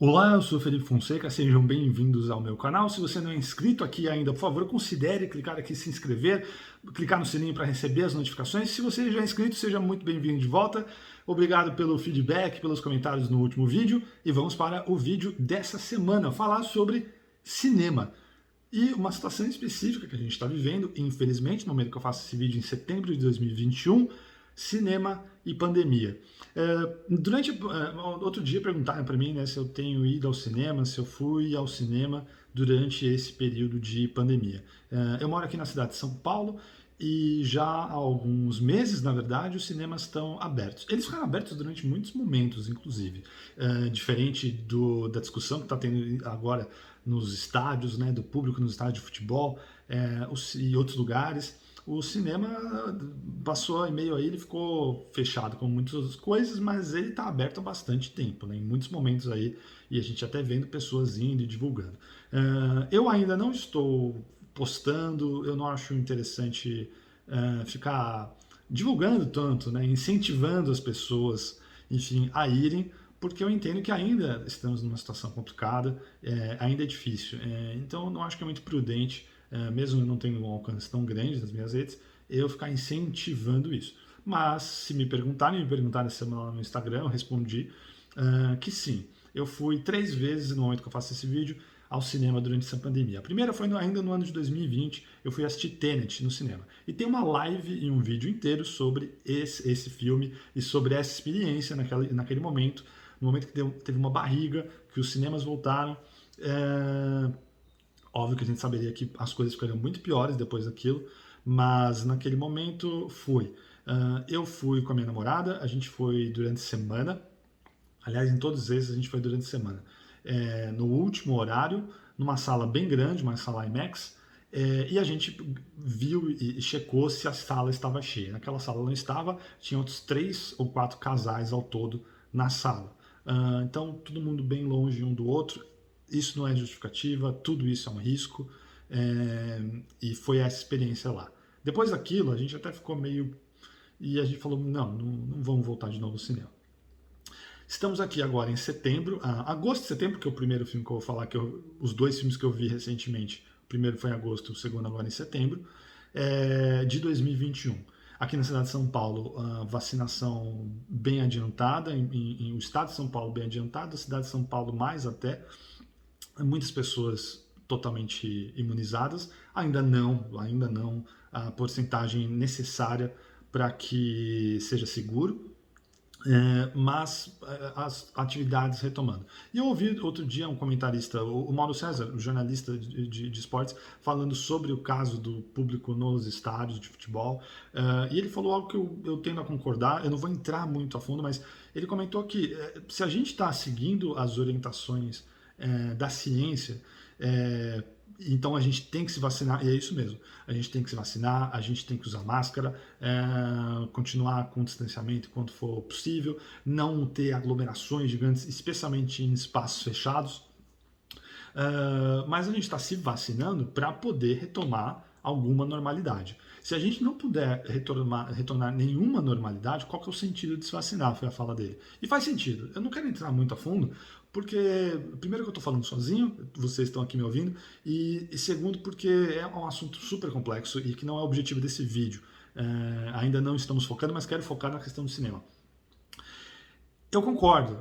Olá, eu sou Felipe Fonseca, sejam bem-vindos ao meu canal. Se você não é inscrito aqui ainda, por favor, considere clicar aqui em se inscrever, clicar no sininho para receber as notificações. Se você já é inscrito, seja muito bem-vindo de volta. Obrigado pelo feedback, pelos comentários no último vídeo. E vamos para o vídeo dessa semana, falar sobre cinema. E uma situação específica que a gente está vivendo, infelizmente, no momento que eu faço esse vídeo em setembro de 2021, cinema e pandemia. Outro dia perguntaram para mim, né, se eu tenho ido ao cinema, se eu fui ao cinema durante esse período de pandemia. Eu moro aqui na cidade de São Paulo e já há alguns meses, na verdade, os cinemas estão abertos. Eles ficaram abertos durante muitos momentos, inclusive. Diferente da discussão que está tendo agora nos estádios, né, do público nos estádios de futebol e outros lugares. O cinema passou em meio a ele, ficou fechado com muitas coisas, mas ele está aberto há bastante tempo, né, em muitos momentos aí, e a gente até vendo pessoas indo e divulgando. Eu ainda não estou postando, eu não acho interessante ficar divulgando tanto, né, incentivando as pessoas, enfim, a irem, porque eu entendo que ainda estamos numa situação complicada, ainda é difícil. Então eu não acho que é muito prudente, mesmo eu não tendo um alcance tão grande nas minhas redes, eu ficar incentivando isso. Mas se me perguntarem essa semana lá no Instagram, eu respondi que sim. Eu fui 3 vezes no momento que eu faço esse vídeo ao cinema durante essa pandemia. A primeira foi ainda no ano de 2020, eu fui assistir Tenet no cinema. E tem uma live e um vídeo inteiro sobre esse filme e sobre essa experiência naquele momento, no momento que teve uma barriga, que os cinemas voltaram. Óbvio que a gente saberia que as coisas ficariam muito piores depois daquilo, mas naquele momento fui. Eu fui com a minha namorada, a gente foi durante a semana. Aliás, em todos esses a gente foi durante a semana. No último horário, numa sala bem grande, uma sala IMAX, e a gente viu e checou se a sala estava cheia. Naquela sala não estava, tinha outros 3 ou 4 casais ao todo na sala. Então, todo mundo bem longe um do outro. Isso não é justificativa, tudo isso é um risco, e foi essa experiência lá. Depois daquilo, a gente até ficou meio... E a gente falou, não vamos voltar de novo ao cinema. Estamos aqui agora em setembro, agosto e setembro, que é o primeiro filme que eu vou falar, os 2 filmes que eu vi recentemente. O primeiro foi em agosto, o segundo agora em setembro, de 2021. Aqui na cidade de São Paulo, a vacinação bem adiantada, o estado de São Paulo bem adiantado, a cidade de São Paulo mais até, muitas pessoas totalmente imunizadas, ainda não a porcentagem necessária para que seja seguro, mas as atividades retomando. E eu ouvi outro dia um comentarista, o Mauro César, o jornalista de esportes, falando sobre o caso do público nos estádios de futebol, e ele falou algo que eu tendo a concordar, eu não vou entrar muito a fundo, mas ele comentou que se a gente está seguindo as orientações da ciência, então a gente tem que se vacinar, e é isso mesmo. A gente tem que se vacinar, a gente tem que usar máscara, continuar com distanciamento enquanto for possível, não ter aglomerações gigantes, especialmente em espaços fechados. Mas a gente está se vacinando para poder retomar alguma normalidade. Se a gente não puder retornar nenhuma normalidade, qual que é o sentido de se vacinar? Foi a fala dele. E faz sentido. Eu não quero entrar muito a fundo, porque, primeiro, que eu estou falando sozinho, vocês estão aqui me ouvindo, e segundo, porque é um assunto super complexo e que não é o objetivo desse vídeo. Ainda não estamos focando, mas quero focar na questão do cinema. Eu concordo,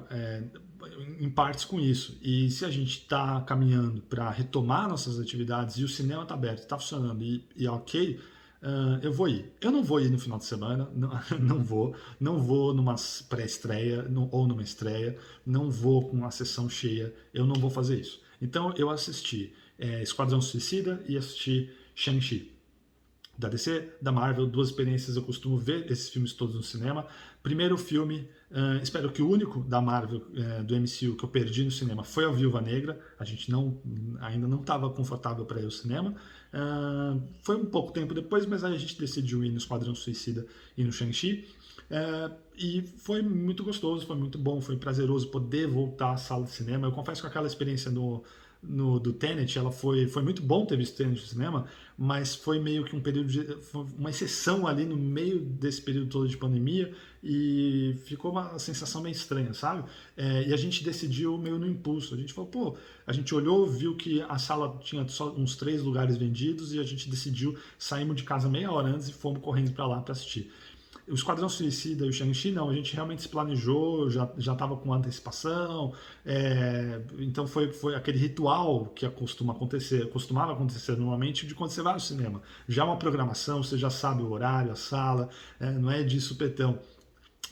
em partes com isso. E se a gente está caminhando para retomar nossas atividades e o cinema está aberto, está funcionando e ok, eu vou ir. Eu não vou ir no final de semana, não vou numa pré-estreia ou numa estreia, não vou com a sessão cheia, eu não vou fazer isso. Então eu assisti Esquadrão Suicida e assisti Shang-Chi. Da DC, da Marvel, 2 experiências, eu costumo ver esses filmes todos no cinema. Primeiro filme, espero que o único da Marvel, do MCU, que eu perdi no cinema foi a Viúva Negra. A gente ainda não estava confortável para ir ao cinema. Foi um pouco tempo depois, mas aí a gente decidiu ir no Esquadrão Suicida e no Shang-Chi. E foi muito gostoso, foi muito bom, foi prazeroso poder voltar à sala de cinema. Eu confesso que aquela experiência do Tenet, ela foi muito bom ter visto Tenet no cinema, mas foi meio que um período uma exceção ali no meio desse período todo de pandemia e ficou uma sensação meio estranha, sabe? E a gente decidiu meio no impulso. A gente falou, pô, a gente olhou, viu que a sala tinha só uns 3 lugares vendidos e a gente decidiu, saímos de casa meia hora antes e fomos correndo para lá para assistir. O Esquadrão Suicida e o Shang-Chi, não, a gente realmente se planejou, já estava com antecipação, então foi aquele ritual que costumava acontecer normalmente de quando você vai ao cinema. Já uma programação, você já sabe o horário, a sala, não é de supetão.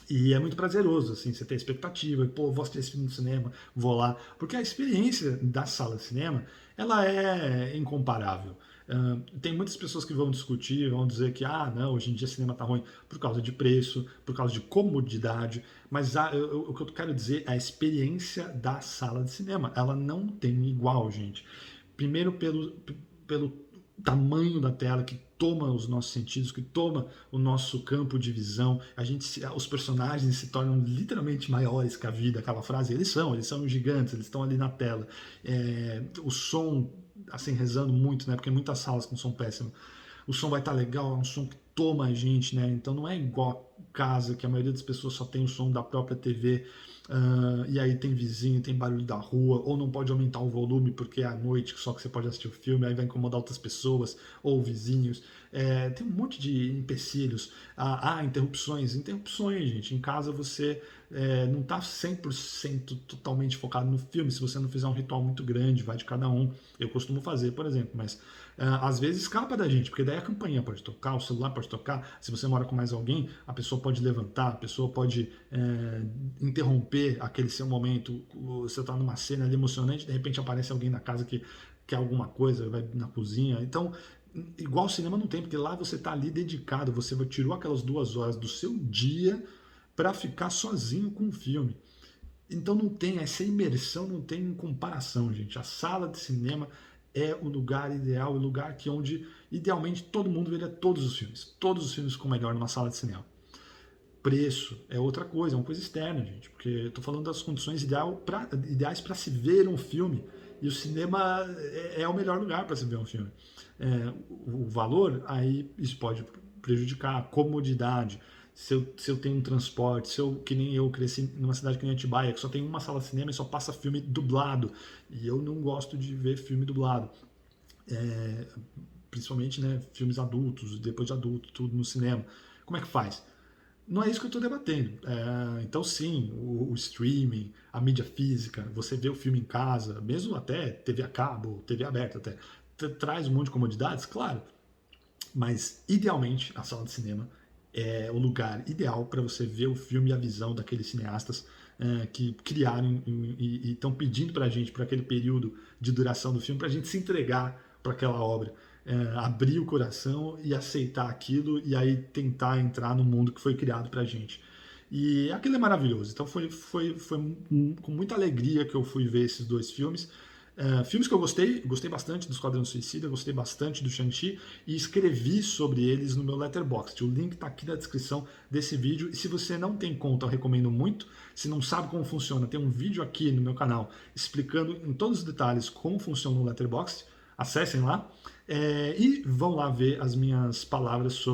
E é muito prazeroso, assim, você ter expectativa, pô, vou assistir esse filme no cinema, vou lá. Porque a experiência da sala de cinema, ela é incomparável. Tem muitas pessoas que vão discutir, vão dizer que, não, hoje em dia o cinema tá ruim por causa de preço, por causa de comodidade, mas o que eu quero dizer é a experiência da sala de cinema. Ela não tem igual, gente. Primeiro pelo tamanho da tela que toma os nossos sentidos, que toma o nosso campo de visão. Os personagens se tornam literalmente maiores que a vida, aquela frase. Eles são gigantes, eles estão ali na tela. O som, assim, rezando muito, né? Porque muitas salas com som péssimo. O som vai estar legal, é um som que toma a gente, né? Então não é igual casa, que a maioria das pessoas só tem o som da própria TV. E aí tem vizinho, tem barulho da rua, ou não pode aumentar o volume porque é à noite só que você pode assistir o filme, aí vai incomodar outras pessoas ou vizinhos. Tem um monte de empecilhos. Interrupções, gente. Em casa você não está 100% totalmente focado no filme, se você não fizer um ritual muito grande, vai de cada um. Eu costumo fazer, por exemplo, mas às vezes escapa da gente, porque daí a campainha pode tocar, o celular pode tocar, se você mora com mais alguém, a pessoa pode levantar, a pessoa pode interromper aquele seu momento, você está numa cena ali emocionante, de repente aparece alguém na casa que quer alguma coisa, vai na cozinha, então igual cinema não tem, porque lá você está ali dedicado, você tirou aquelas 2 horas do seu dia para ficar sozinho com o filme. Então não tem essa imersão, não tem comparação, gente. A sala de cinema é o lugar ideal, o lugar onde idealmente todo mundo veria todos os filmes ficam melhor numa sala de cinema. Preço é outra coisa, é uma coisa externa, gente, porque eu estou falando das condições ideais para se ver um filme, e o cinema é o melhor lugar para se ver um filme. O valor, aí isso pode prejudicar a comodidade. Se eu tenho um transporte, que nem eu cresci numa cidade que nem Atibaia, que só tem uma sala de cinema e só passa filme dublado, e eu não gosto de ver filme dublado. Principalmente, né, filmes adultos, depois de adulto, tudo no cinema. Como é que faz? Não é isso que eu estou debatendo. Então, sim, o streaming, a mídia física, você vê o filme em casa, mesmo até TV a cabo, TV aberta até, traz um monte de comodidades, claro. Mas, idealmente, a sala de cinema é o lugar ideal para você ver o filme e a visão daqueles cineastas que criaram e estão pedindo para a gente, para aquele período de duração do filme, para a gente se entregar para aquela obra. Abrir o coração e aceitar aquilo e aí tentar entrar no mundo que foi criado pra gente. E aquilo é maravilhoso. Então foi com muita alegria que eu fui ver esses 2 filmes. Filmes que eu gostei bastante do Esquadrão Suicida, gostei bastante do Shang-Chi e escrevi sobre eles no meu Letterboxd. O link está aqui na descrição desse vídeo. E se você não tem conta, eu recomendo muito. Se não sabe como funciona, tem um vídeo aqui no meu canal explicando em todos os detalhes como funciona o Letterboxd. Acessem lá e vão lá ver as minhas palavras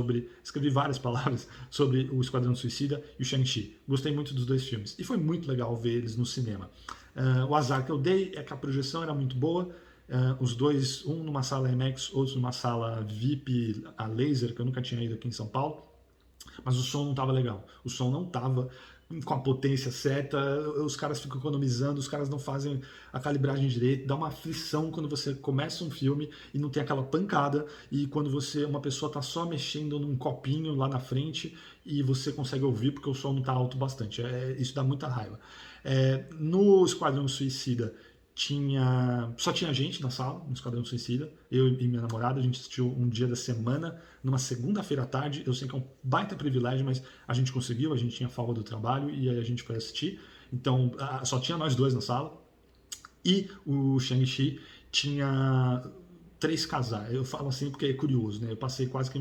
escrevi várias palavras sobre o Esquadrão Suicida e o Shang-Chi. Gostei muito dos 2 filmes e foi muito legal ver eles no cinema. O azar que eu dei é que a projeção era muito boa, os 2, um numa sala IMAX, outro numa sala VIP a laser, que eu nunca tinha ido aqui em São Paulo, mas o som não estava legal. O som não estava com a potência certa, os caras ficam economizando, os caras não fazem a calibragem direito, dá uma aflição quando você começa um filme e não tem aquela pancada, e quando uma pessoa está só mexendo num copinho lá na frente e você consegue ouvir porque o som não está alto bastante. Isso dá muita raiva. No Esquadrão Suicida só tinha gente na sala, no Esquadrão Suicida, eu e minha namorada, a gente assistiu um dia da semana, numa segunda-feira à tarde, eu sei que é um baita privilégio, mas a gente conseguiu, a gente tinha folga do trabalho e aí a gente foi assistir, então só tinha nós 2 na sala, e o Shang-Chi tinha 3 casais, eu falo assim porque é curioso, né, eu passei quase que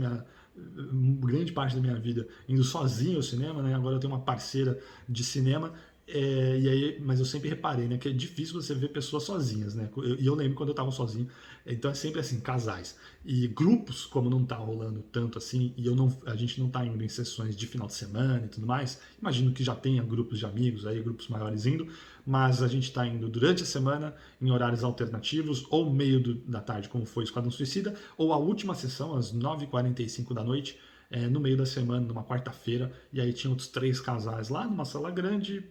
grande parte da minha vida indo sozinho ao cinema, né, agora eu tenho uma parceira de cinema, E aí, mas eu sempre reparei, né, que é difícil você ver pessoas sozinhas, né? E eu lembro quando eu tava sozinho, então é sempre assim, casais. E grupos, como não tá rolando tanto assim, e a gente não tá indo em sessões de final de semana e tudo mais, imagino que já tenha grupos de amigos aí, grupos maiores indo, mas a gente tá indo durante a semana, em horários alternativos, ou meio da tarde, como foi o Esquadrão Suicida, ou a última sessão, às 9h45 da noite, no meio da semana, numa quarta-feira, e aí tinha outros 3 casais lá numa sala grande.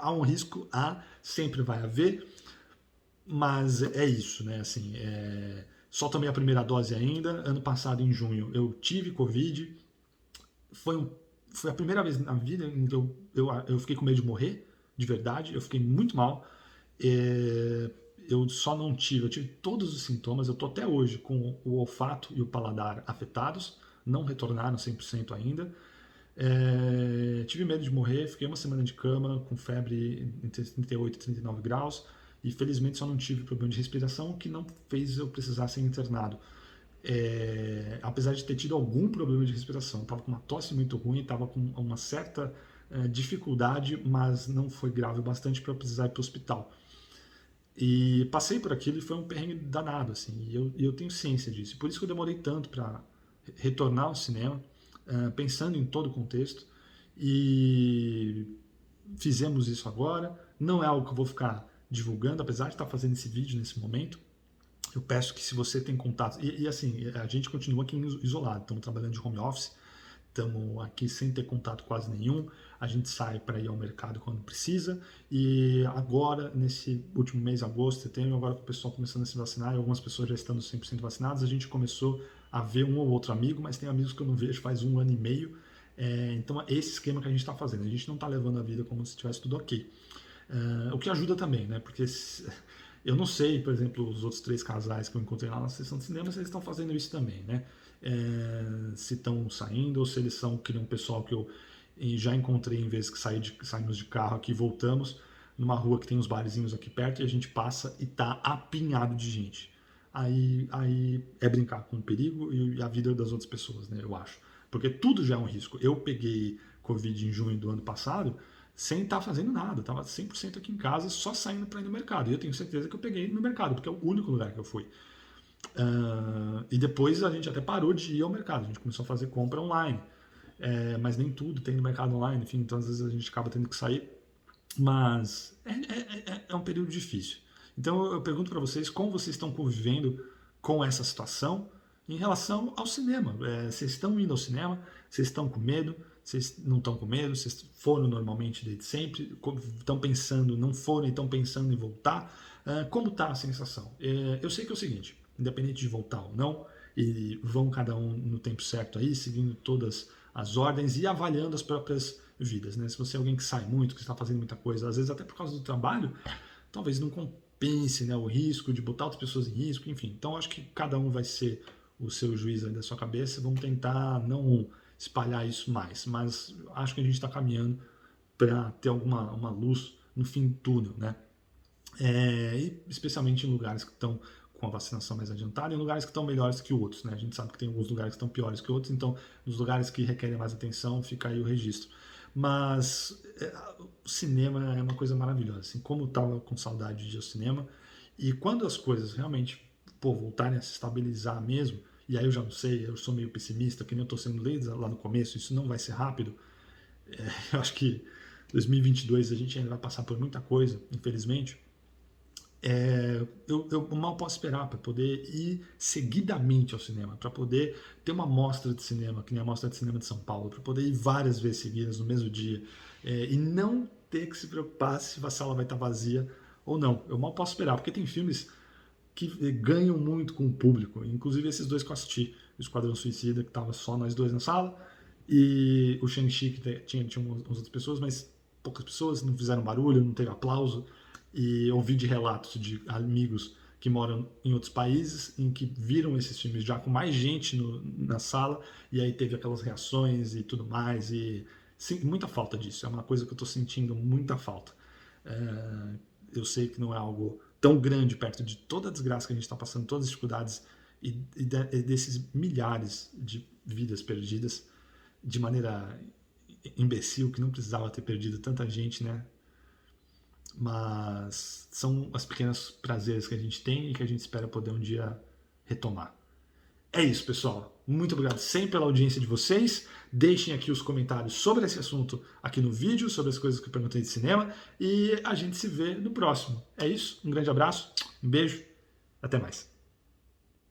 Há um risco, sempre vai haver, mas é isso, né? Assim, só tomei a primeira dose ainda. Ano passado, em junho, eu tive Covid. Foi, um, foi a primeira vez na vida em que eu fiquei com medo de morrer, de verdade. Eu fiquei muito mal. É, eu só não tive, eu tive todos os sintomas. Eu tô até hoje com o olfato e o paladar afetados, não retornaram 100% ainda. Tive medo de morrer, fiquei uma semana de cama com febre entre 38 e 39 graus e felizmente só não tive problema de respiração, o que não fez eu precisar ser internado. Apesar de ter tido algum problema de respiração, estava com uma tosse muito ruim, estava com uma certa dificuldade, mas não foi grave o bastante para eu precisar ir para o hospital. E passei por aquilo e foi um perrengue danado, assim, e eu tenho ciência disso. Por isso que eu demorei tanto para retornar ao cinema, pensando em todo o contexto, e fizemos isso agora. Não é algo que eu vou ficar divulgando, apesar de estar fazendo esse vídeo nesse momento. Eu peço que, se você tem contato, e assim, a gente continua aqui isolado, estamos trabalhando de home office, estamos aqui sem ter contato quase nenhum, a gente sai para ir ao mercado quando precisa, e agora, nesse último mês, agosto, setembro, agora com o pessoal começando a se vacinar, e algumas pessoas já estando 100% vacinadas, a gente começou a ver um ou outro amigo, mas tem amigos que eu não vejo faz 1 ano e meio. Então é esse esquema que a gente está fazendo, a gente não está levando a vida como se tivesse tudo ok. O que ajuda também, né? Porque eu não sei, por exemplo, os outros 3 casais que eu encontrei lá na sessão de cinema, se eles estão fazendo isso também, né? Se estão saindo ou se eles são que nem um pessoal que eu já encontrei em vezes que saímos de carro aqui e voltamos numa rua que tem uns barzinhos aqui perto e a gente passa e tá apinhado de gente. Aí é brincar com o perigo e a vida das outras pessoas, né? Eu acho. Porque tudo já é um risco. Eu peguei Covid em junho do ano passado sem estar fazendo nada. Estava 100% aqui em casa, só saindo para ir no mercado. E eu tenho certeza que eu peguei no mercado, porque é o único lugar que eu fui. E depois a gente até parou de ir ao mercado. A gente começou a fazer compra online. Mas nem tudo tem no mercado online. Enfim, então às vezes a gente acaba tendo que sair. Mas é um período difícil. Então eu pergunto para vocês como vocês estão convivendo com essa situação em relação ao cinema. Vocês estão indo ao cinema? Vocês estão com medo? Vocês não estão com medo? Vocês foram normalmente desde sempre? Estão pensando, não foram e estão pensando em voltar? Como está a sensação? Eu sei que é o seguinte, independente de voltar ou não, e vão cada um no tempo certo aí, seguindo todas as ordens e avaliando as próprias vidas, né? Se você é alguém que sai muito, que está fazendo muita coisa, às vezes até por causa do trabalho, talvez não compense, né, o risco de botar outras pessoas em risco, enfim. Então acho que cada um vai ser o seu juiz aí da sua cabeça, vamos tentar não espalhar isso mais, mas acho que a gente está caminhando para ter uma luz no fim do túnel, né? E especialmente em lugares que estão com a vacinação mais adiantada, em lugares que estão melhores que outros, né? A gente sabe que tem alguns lugares que estão piores que outros, então nos lugares que requerem mais atenção fica aí o registro. Mas o cinema é uma coisa maravilhosa, assim, como eu estava com saudade de ir ao cinema, e quando as coisas realmente, voltarem a se estabilizar mesmo, e aí eu já não sei, eu sou meio pessimista, que nem eu estou sendo lá no começo, isso não vai ser rápido. Eu acho que 2022 a gente ainda vai passar por muita coisa, infelizmente. Eu mal posso esperar para poder ir seguidamente ao cinema, para poder ter uma mostra de cinema, que nem a Mostra de Cinema de São Paulo, para poder ir várias vezes seguidas no mesmo dia, e não ter que se preocupar se a sala vai estar vazia ou não. Eu mal posso esperar, porque tem filmes que ganham muito com o público, inclusive esses dois que eu assisti, o Esquadrão Suicida, que estava só nós dois na sala, e o Shang-Chi, que tinha umas outras pessoas, mas poucas pessoas, não fizeram barulho, não teve aplauso, e ouvi de relatos de amigos que moram em outros países em que viram esses filmes já com mais gente na sala, e aí teve aquelas reações e tudo mais, e sim, muita falta disso, é uma coisa que eu estou sentindo muita falta. Eu sei que não é algo tão grande perto de toda a desgraça que a gente está passando, todas as dificuldades e desses milhares de vidas perdidas de maneira imbecil, que não precisava ter perdido tanta gente, né? mas são os pequenos prazeres que a gente tem e que a gente espera poder um dia retomar. É isso, pessoal. Muito obrigado sempre pela audiência de vocês. Deixem aqui os comentários sobre esse assunto aqui no vídeo, sobre as coisas que eu perguntei de cinema, e a gente se vê no próximo. É isso, um grande abraço, um beijo, até mais.